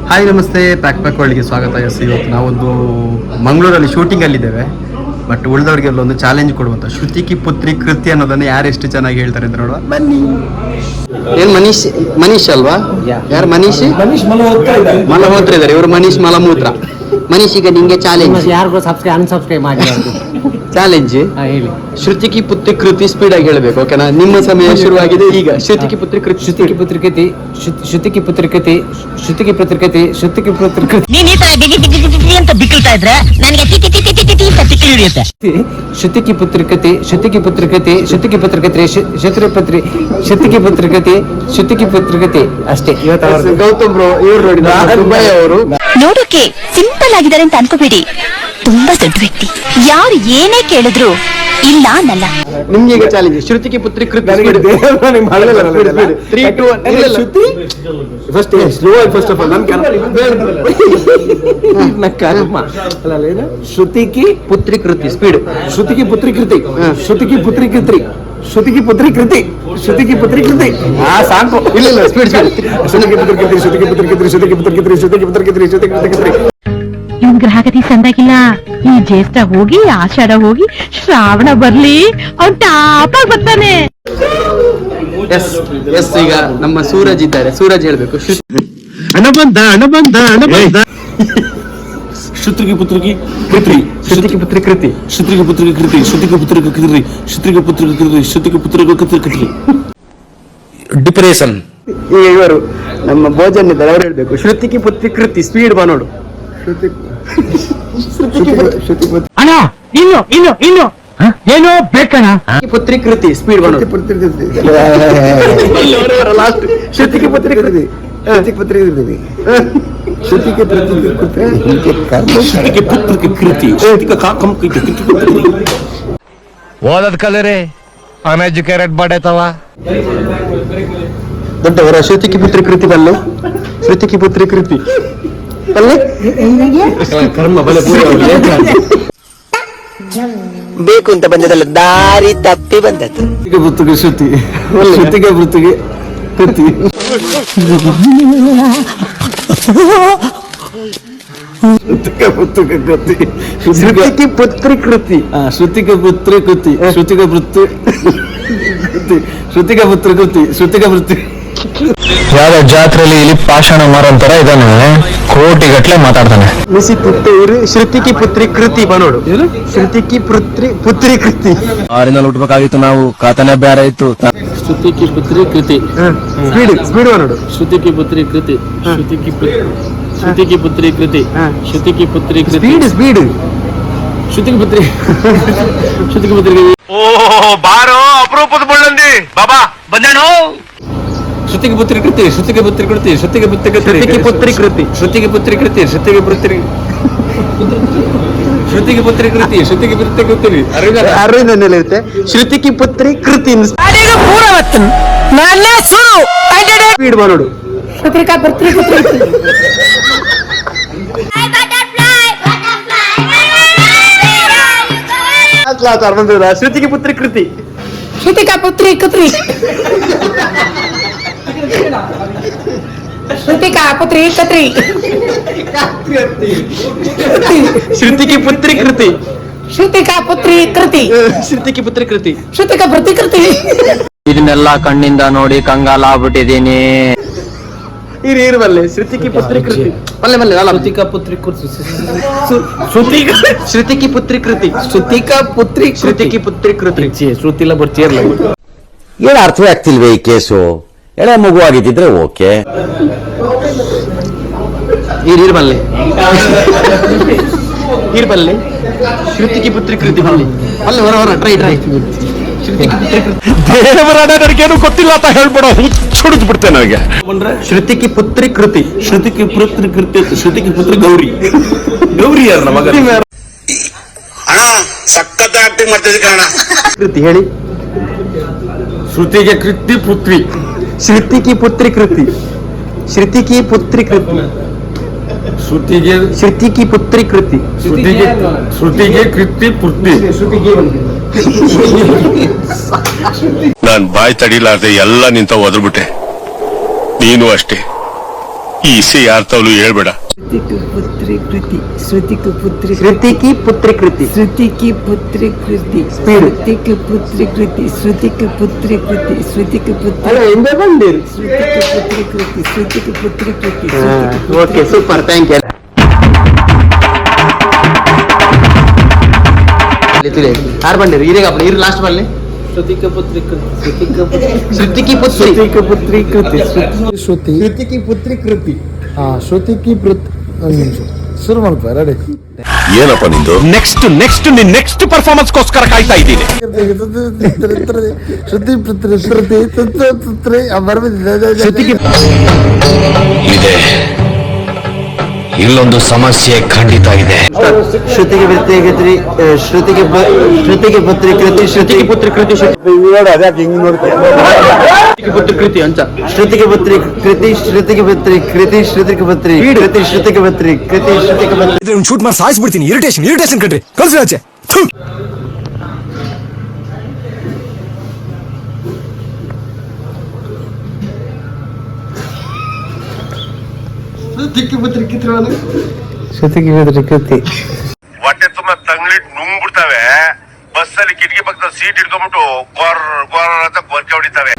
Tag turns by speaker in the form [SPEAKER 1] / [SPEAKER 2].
[SPEAKER 1] Hi ನಮಸ್ತೆ, pack ವರ್ಲ್ಡ್ಗೆ ಸ್ವಾಗತ. ಇವತ್ತು ನಾವೊಂದು ಮಂಗಳೂರಲ್ಲಿ ಶೂಟಿಂಗಲ್ಲಿದ್ದೇವೆ. ಬಟ್ ಉಳಿದವ್ರಿಗೆಲ್ಲ ಒಂದು ಚಾಲೆಂಜ್ ಕೊಡುವಂತ ಶ್ರುತಿ ಪುತ್ರಿ ಕೃತಿ ಅನ್ನೋದನ್ನ ಯಾರು ಎಷ್ಟು ಚೆನ್ನಾಗಿ ಹೇಳ್ತಾರೆ ಅಂತ ನೋಡುವ ಬನ್ನಿ. ಏನ್ ಮನೀಶ್ ಅಲ್ವಾ? ಯಾರು ಮನೀಶ್ ಮಲಹೋತ್ರ ಇದ್ದಾರೆ. ಇವರು ಮನೀಶ್ ಮಲಮೂತ್ರ. ಮನೀಶ್, ಈಗ ನಿಂಗೆ ಚಾಲೆಂಜ್.
[SPEAKER 2] ಯಾರಿಗೂ ಅನ್ಸಬ್ಸ್ಕ್ರೈಬ್ ಮಾಡಿ
[SPEAKER 1] ಚಾಲೆಂಜ್ ಹೇಳಿ. ಶ್ರುತಿ ಪುತ್ರಿ ಕೃತಿ ಸ್ಪೀಡ್ ಆಗಿ ಹೇಳ್ಬೇಕು, ಓಕೆನಾ? ನಿಮ್ಮ ಸಮಯ ಶುರುವಾಗಿದೆ ಈಗ. ಶ್ರುತಿ ಪುತ್ರಿ ಕೃತಿ.
[SPEAKER 2] ಶ್ರುತಿ ಪುತ್ರಿ ಕೃತಿ. ಶ್ರುತಿ ಪುತ್ರಿ ಕೃತಿ. ಶ್ರುತಿ ಪುತ್ರಿ ಕೃತಿ. ಶ್ರುತಿ ಪುತ್ರಿ ಕೃತಿ.
[SPEAKER 3] ನೀನ್ ಈ ತರ ಅಂತ ಬಿಕ್ಕಳ್ತಾ ಇದ್ರೆ ನನಗೆ ಹಿಡಿಯುತ್ತೆ.
[SPEAKER 2] ಶ್ರುತಿ ಪುತ್ರಿ ಕೃತಿ. ಶ್ರುತಿ ಪುತ್ರಿ ಕೃತಿ. ಶ್ರುತಿ ಪುತ್ರಿ ಕೃತಿ. ಶ್ರುತಿ ಪುತ್ರಿ ಕೃತಿ. ಶ್ರುತಿ ಪುತ್ರಿ ಕೃತಿ. ಅಷ್ಟೇ. ಇವತ್ತು
[SPEAKER 1] ಗೌತಮ್ ಬ್ರೋ ಇವ್ರು ನೋಡಿದ ದುಬೈ ಅವರು
[SPEAKER 3] ನೋಡೋಕೆ ಸಿಂಪಲ್ ಆಗಿದ್ದಾರೆ ಅಂತ ಅನ್ಕೋಬೇಡಿ, ತುಂಬಾ ದೊಡ್ಡ ವ್ಯಕ್ತಿ. ಯಾರು ಏನೇ ಕೇಳಿದ್ರು ಇಲ್ಲ ಅನ್ನಲ್ಲ.
[SPEAKER 1] ನಿಮ್ಗೆ ಈಗ ಚಾಲೆಂಜ್. ಶ್ರುತಿ ಪುತ್ರಿ ಕೃತಿ.
[SPEAKER 2] ಫಸ್ಟ್ ಆಫ್ ಆಲ್ ಶ್ರುತಿ
[SPEAKER 1] ಪುತ್ರಿ ಕೃತಿ ಸ್ಪೀಡ್.
[SPEAKER 2] ಶ್ರುತಿ ಪುತ್ರಿ ಕೃತಿ. ಶ್ರುತಿ ಪುತ್ರಿ ಕೃತಿ. ಶ್ರುತಿ ಪುತ್ರಿ ಕೃತಿ. ಶ್ರುತಿ ಪುತ್ರಿ ಕೃತಿ. ಸಾಕು.
[SPEAKER 1] ಇಲ್ಲ ಸ್ಪೀಡ್ ಸ್ಪೀಡ್.
[SPEAKER 2] ಶ್ರುತಿ ಪುತ್ರಿ ಕೃತಿ. ಶ್ರುತಿ ಪುತ್ರಿ ಕೃತಿ. ಶ್ರುತಿ ಪುತ್ರಿ ಕೃತಿ. ಶ್ರುತಿ ಪುತ್ರಿ ಕೃತಿ. ಶ್ರುತಿ ಪುತ್ರಿ ಕೃತಿ.
[SPEAKER 4] ಇವನ್ ಗ್ರಹಗತಿ ಸಂದಾಗಿಲ್ಲ. ಈ ಜ್ಯೇಷ್ಠ ಹೋಗಿ ಆಷಾಢ ಹೋಗಿ ಶ್ರಾವಣ ಬರ್ಲಿ, ಅವ್ನ್ ಟಾಪಾಗಿ ಬರ್ತಾನೆ.
[SPEAKER 1] Yes yes. ಈಗ ನಮ್ಮ ಸೂರಜ್ ಇದ್ದಾರೆ. ಸೂರಜ್ ಹೇಳ್ಬೇಕು.
[SPEAKER 5] ಹಣ ಬಂದ. ಶ್ರುತಿಗೆ ಪುತ್ರಿಕೆ ಕೃತಿ.
[SPEAKER 1] ಶ್ರುತಿ ಪುತ್ರಿ ಕೃತಿ.
[SPEAKER 5] ಶ್ರುತಿಗೆ ಪುತ್ರಿಕೆ ಕೃತಿ. ಶ್ರುತಿಗೆ ಪುತ್ರಿಕೆ ಕೃತಿ. ಶ್ರುತಿಗೆ ಪುತ್ರಿಕೆ ಕೃತಿ. ಶ್ರುತಿಗೆ ಪುತ್ರಿಕೆ ಕೃತಿ. ಡಿಪ್ರೆಷನ್.
[SPEAKER 1] ಈಗ ಇವರು ನಮ್ಮ ಭೋಜನ್ ಇದ್ದಾರೆ, ಅವ್ರು ಹೇಳ್ಬೇಕು. ಶ್ರುತಿ ಪುತ್ರಿ ಕೃತಿ ಸ್ಪೀಡ್ ಬಾ ನೋಡು.
[SPEAKER 2] ಅಣ್ಣ ಇನ್ನು ಏನೋ ಬೇಕಣ್ಣ.
[SPEAKER 1] ಪುತ್ರಿ ಕೃತಿ ಸ್ಪೀಡ್ ಬಾ ನೋಡು. ಲಾಸ್ಟ್ ಶ್ರುತಿ ಪುತ್ರಿ ಕೃತಿ.
[SPEAKER 2] ಪುತ್ರಿ ಕೃತಿ. ಶ್ರುತಿಗೆ
[SPEAKER 5] ಪುತ್ರಿಕೆ ಕೃತಿ.
[SPEAKER 6] ಓದದ್ ಕಲರೆ ಅನ್ಎಜುಕೇಟೆಡ್ ಬಡೇತವ.
[SPEAKER 1] ದೊಡ್ಡವರ ಶ್ರುತಿ ಪುತ್ರಿ ಕೃತಿ ಬಲ್ಲೆ. ಶ್ರುತಿ ಪುತ್ರಿ ಕೃತಿ ಬಲ್ಲೆ. ಕರ್ಮ ಬಲೆ ಬೇಕು ಅಂತ ಬಂದದಲ್ಲ, ದಾರಿ ತಪ್ಪಿ ಬಂದದ್ದು.
[SPEAKER 2] ಪುತ್ರಿಕೆ ಶ್ರುತಿ. ಶ್ರುತಿಗೆ ಪುತ್ರಿಕೆ ಕೃತಿ. ಪುತ್ರಿಕೆ ಕೃತಿ.
[SPEAKER 1] ಶ್ರುತಿ ಪುತ್ರಿ ಕೃತಿ.
[SPEAKER 2] ಶ್ರುತಿಗೆ ಪುತ್ರಿ ಕೃತಿ. ಶ್ರುತಿಗೆ ಪುತ್ರಿ ಕೃತಿ. ಶ್ರುತಿಗೆ ಪುತ್ರಿ ಕೃತಿ. ಶ್ರುತಿಗೆ ಪುತ್ರಿ.
[SPEAKER 6] ಯಾವ್ದೋ ಜಾತ್ರೆಯಲ್ಲಿ ಇಲ್ಲಿ ಪಾಷಾಣ ಮಾರಂತರ ಇದಾನೆ, ಕೋಟಿಗಟ್ಲೆ ಮಾತಾಡ್ತಾನೆ.
[SPEAKER 1] ಮಿಸಿ ಪುತ್ತೂರು ಶ್ರುತಿ ಪುತ್ರಿ ಕೃತಿ ಬನೋಡು. ಶ್ರುತಿ ಪುತ್ರಿ ಕೃತಿ.
[SPEAKER 6] ಆರಿನಲ್ಲಿ ಉಟ್ಬೇಕಾಗಿತ್ತು ನಾವು, ಖಾತಾನೆ ಬೇರೆ ಇತ್ತು.
[SPEAKER 2] ಶ್ರುತಿ ಪುತ್ರಿ ಕೃತಿ.
[SPEAKER 1] Speed speed ಬನೋಡು.
[SPEAKER 2] ಶ್ರುತಿ ಪುತ್ರಿ ಕೃತಿ. ಶ್ರುತಿ ಪುತ್ರಿ ಕೃತಿ. ಶ್ರುತಿ ಪುತ್ರಿ ಕೃತಿ.
[SPEAKER 1] Speed speed.
[SPEAKER 2] ಶ್ರುತಿ ಪುತ್ರಿ. ಶ್ರುತಿ ಪುತ್ರಿ.
[SPEAKER 6] ಓ ಬಾರೋ ಅಪರೂಪದ ಬಳ್ಳಂದಿ ಬಾಬಾ ಬಂದೇನೋ.
[SPEAKER 2] ಶ್ರುತಿಗೆ ಪುತ್ರಿ ಕೃತಿ. ಶ್ರುತಿಗೆ ಪುತ್ರಿ ಕೃತಿ. ಶ್ರುತಿಗೆ ಪುತ್ರಿ ಕೃತಿ.
[SPEAKER 1] ಶ್ರುತಿ ಪುತ್ರಿ ಕೃತಿ.
[SPEAKER 2] ಶ್ರುತಿಗೆ ಪುತ್ರಿ ಕೃತಿ. ಶ್ರುತಿಗೆ ಪುತ್ರಿ. ಶ್ರುತಿಗೆ ಪುತ್ರಿ ಕೃತಿ. ಶ್ರುತಿಗೆ ಪುತ್ರಿ ಕೃತಿ.
[SPEAKER 1] ಅರವಿಂದ ಇರುತ್ತೆ. ಶ್ರುತಿ ಪುತ್ರಿ ಕೃತಿ ಸ್ಪೀಡ್ ಬನೋಡು.
[SPEAKER 4] ಪತ್ರಿಕಾ ಪತ್ರಿ ಕೃತಿ.
[SPEAKER 1] ಶ್ರುತಿ ಪುತ್ರಿ ಕೃತಿ.
[SPEAKER 4] ಶ್ರುತಿಕಾ ಪುತ್ರಿ ಕೃತಿ. ಶ್ರುತಿಕಾ ಪುತ್ರಿ ಕೃತಿ.
[SPEAKER 1] ಶ್ರುತಿ ಪುತ್ರಿ ಕೃತಿ.
[SPEAKER 4] ಶ್ರುತಿಕಾ ಪುತ್ರಿ ಕೃತಿ.
[SPEAKER 1] ಶ್ರುತಿ ಪುತ್ರಿ ಕೃತಿ.
[SPEAKER 4] ಶ್ರುತಿಕಾ ಪುತ್ರಿ ಕೃತಿ.
[SPEAKER 6] ಇದನ್ನೆಲ್ಲ ಕಣ್ಣಿಂದ ನೋಡಿ ಕಂಗಾಲ ಆಗ್ಬಿಟ್ಟಿದೀನಿ.
[SPEAKER 1] ಇರುವಲ್ಲೆ ಶ್ರುತಿ ಪುತ್ರಿ ಕೃತಿ. ಮಲ್ಲೆ ಮಲ್ಲೆ
[SPEAKER 2] ಶ್ರುತಿಕಾ ಪುತ್ರಿ ಕೃತಿ.
[SPEAKER 1] ಶ್ರುತಿ ಪುತ್ರಿ ಕೃತಿ.
[SPEAKER 2] ಶ್ರುತಿಕಾ ಪುತ್ರಿ.
[SPEAKER 1] ಶ್ರುತಿ ಪುತ್ರಿ ಕೃತಿ.
[SPEAKER 2] ಶ್ರುತಿಲ ಬರ್ತಿರ್ಲ.
[SPEAKER 7] ಏನು ಅರ್ಥವೇ ಆಗ್ತಿಲ್ವೇ ಈ ಕೇಸು? ಎಳೆ ಮಗು ಆಗಿದ್ದಿದ್ರೆ ಓಕೆ.
[SPEAKER 1] ಇರ್ಬಲ್ಲೆ ಇರ್ಬಲ್ಲೆ. ಶ್ರುತಿ ಪುತ್ರಿ ಕೃತಿ ಬಲ್ಲಿ ಅಲ್ಲ ಹೊರ ಟ್ರೈ
[SPEAKER 6] ದೇವರ ನನಗೇನು ಗೊತ್ತಿಲ್ಲ ಅಂತ ಹೇಳ್ಬಿಡೋ, ಹುಚ್ಚುಡಿದ್ ಬಿಡ್ತೇನೆ ನನಗೆ.
[SPEAKER 1] ಶ್ರುತಿ ಪುತ್ರಿ ಕೃತಿ.
[SPEAKER 5] ಶ್ರುತಿಗೆ ಪುತ್ರಿ ಕೃತಿ. ಶ್ರುತಿಗೆ ಪುತ್ರಿ ಗೌರಿ. ಗೌರಿ ಯಾರ ನಮ್ಮ
[SPEAKER 8] ಅಣ್ಣ ಸಖತ್ ಆಕ್ಟಿಂಗ್ ಮಾಡ್ತಿದ್ದೆ ಕಾರಣ.
[SPEAKER 1] ಕೃತಿ ಹೇಳಿ.
[SPEAKER 5] ಶ್ರುತಿಗೆ ಕೃತಿ ಪುತ್ರಿ.
[SPEAKER 1] ಶ್ರುತಿ ಪುತ್ರಿ ಕೃತಿ. ಶ್ರುತಿ ಪುತ್ರಿ ಕೃತಿ. ಶ್ರುತಿ ಪುತ್ರಿ ಕೃತಿ.
[SPEAKER 5] ಶ್ರುತಿಗೆ ಕೃತಿ ಪುತ್ರಿ.
[SPEAKER 8] ನಾನ್ ಬಾಯ್ ತಡಿಲಾರ್ದೆ ಎಲ್ಲ ನಿಂತ ಒದ್ರಬಿಟ್ಟೆ. ನೀನು ಅಷ್ಟೇ.
[SPEAKER 5] ಈ ಇಸೆ ಯಾರ ತವಲು ಹೇಳ್ಬೇಡ.
[SPEAKER 2] ಶ್ರುತಿ ಕಿ ಪುತ್ರಿ
[SPEAKER 1] ಶ್ರುತಿ ಕಿ ಪುತ್ರಿ ಕೃತಿ
[SPEAKER 2] ಶ್ರುತಿ ಕಿ ಪುತ್ರಿ ಕೃತಿ ಶ್ರುತಿ ಕಿ ಪುತ್ರಿ ಕೃತಿ ಶ್ರುತಿ ಕಿ ಪುತ್ರಿ ಕೃತಿ ಶ್ರುತಿ ಕಿ ಪುತ್ರಿ
[SPEAKER 1] ಎಂದ ಬಂದಿರು
[SPEAKER 2] ಶ್ರುತಿ ಕಿ ಪುತ್ರಿ ಕೃತಿ ಶ್ರುತಿ ಕಿ ಪುತ್ರಿ ಕೃತಿ
[SPEAKER 1] ಓಕೆ ಸೂಪರ್ ಥ್ಯಾಂಕ್ ಯು. ಯಾರು ಬಂದಿರು ಈಗ ಇರು ಲಾಸ್ಟ್ ಬರಲಿ.
[SPEAKER 2] ಶ್ರುತಿ ಕಿ ಪುತ್ರಿ ಕೃತಿ ಶ್ರುತಿ ಕಿ ಪುತ್ರಿ
[SPEAKER 1] ಶ್ರುತಿ ಕಿ ಪುತ್ರಿ
[SPEAKER 2] ಶ್ರುತಿ ಕಿ ಪುತ್ರಿ ಕೃತಿ
[SPEAKER 8] ಶ್ರುತಿ
[SPEAKER 1] ಶ್ರುತಿ ಕಿ ಪುತ್ರಿ ಕೃತಿ
[SPEAKER 8] ಶ್ರುತಿ ಕಿ ಒಂದು ನಿಮಿಷ ಶುರು ಮಾಡ್ಕೋ ರೆಡಿ.
[SPEAKER 5] ಏನಪ್ಪ ನಿಂದು? ನೆಕ್ಸ್ಟ್ ನಿನ್ ನೆಕ್ಸ್ಟ್ ಪರ್ಫಾರ್ಮೆನ್ಸ್ಗೋಸ್ಕರ ಕಾಯ್ತಾ ಇದ್ದೀನಿ.
[SPEAKER 8] ಶ್ರುತಿ ಪುತ್ರಿ ಶ್ರುತಿ ಪುತ್ರಿ
[SPEAKER 6] ಇದೆ, ಇಲ್ಲೊಂದು ಸಮಸ್ಯೆ ಖಂಡಿತ ಇದೆ.
[SPEAKER 1] ಶ್ರುತಿಗೆ ಪುತ್ರಿ ಕೃತಿ ಶ್ರುತಿಗೆ ಪುತ್ರಿ ಕೃತಿ ಶ್ರುತಿಗೆ ಪುತ್ರಿ ಕೃತಿ ಪುತ್ರಿ ಕೃತಿ ಅಂತ ಶ್ರುತಿಗೆ ಪುತ್ರಿ ಕೃತಿ ಶ್ರುತಿಗೆ ಪುತ್ರಿ ಕೃತಿ ಶ್ರುತಿಗೆ ಪುತ್ರಿ ಕೃತಿ ಶ್ರುತಿಗೆ ಪುತ್ರಿ ಕೃತಿ ಶ್ರುತಿಗೆ ಪುತ್ರಿ
[SPEAKER 6] ಶೂಟ್ ಮಾಡಿ ಸಾಯಿಸ್ಬಿಡ್ತೀನಿ. ಇರಿಟೇಷನ್ ಕಣ್ರಿ, ಕಳ್ಸಿ ಆಚೆ.
[SPEAKER 1] ಶ್ರುತಿಗೆ ಪುತ್ರಿ ಕೃತಿ
[SPEAKER 2] ಶ್ರುತಿ ಕಿ ಪುತ್ರಿ ಕೃತಿ
[SPEAKER 5] ಹೊಟ್ಟೆ ತುಂಬಾ ತಂಗ್ಳಿಟ್ ನುಂಗ್ಬಿಡ್ತಾವೆ. ಬಸ್ಸಲ್ಲಿ ಕಿಟಕಿ ಪಕ್ಕದ ಸೀಟ್ ಹಿಡ್ಕೊಂಡ್ಬಿಟ್ಟು ಗೋರ್ ಗೋರ್ ಅಂತ ಗೊರ್ಕೆ ಹೊಡಿತಾವೆ.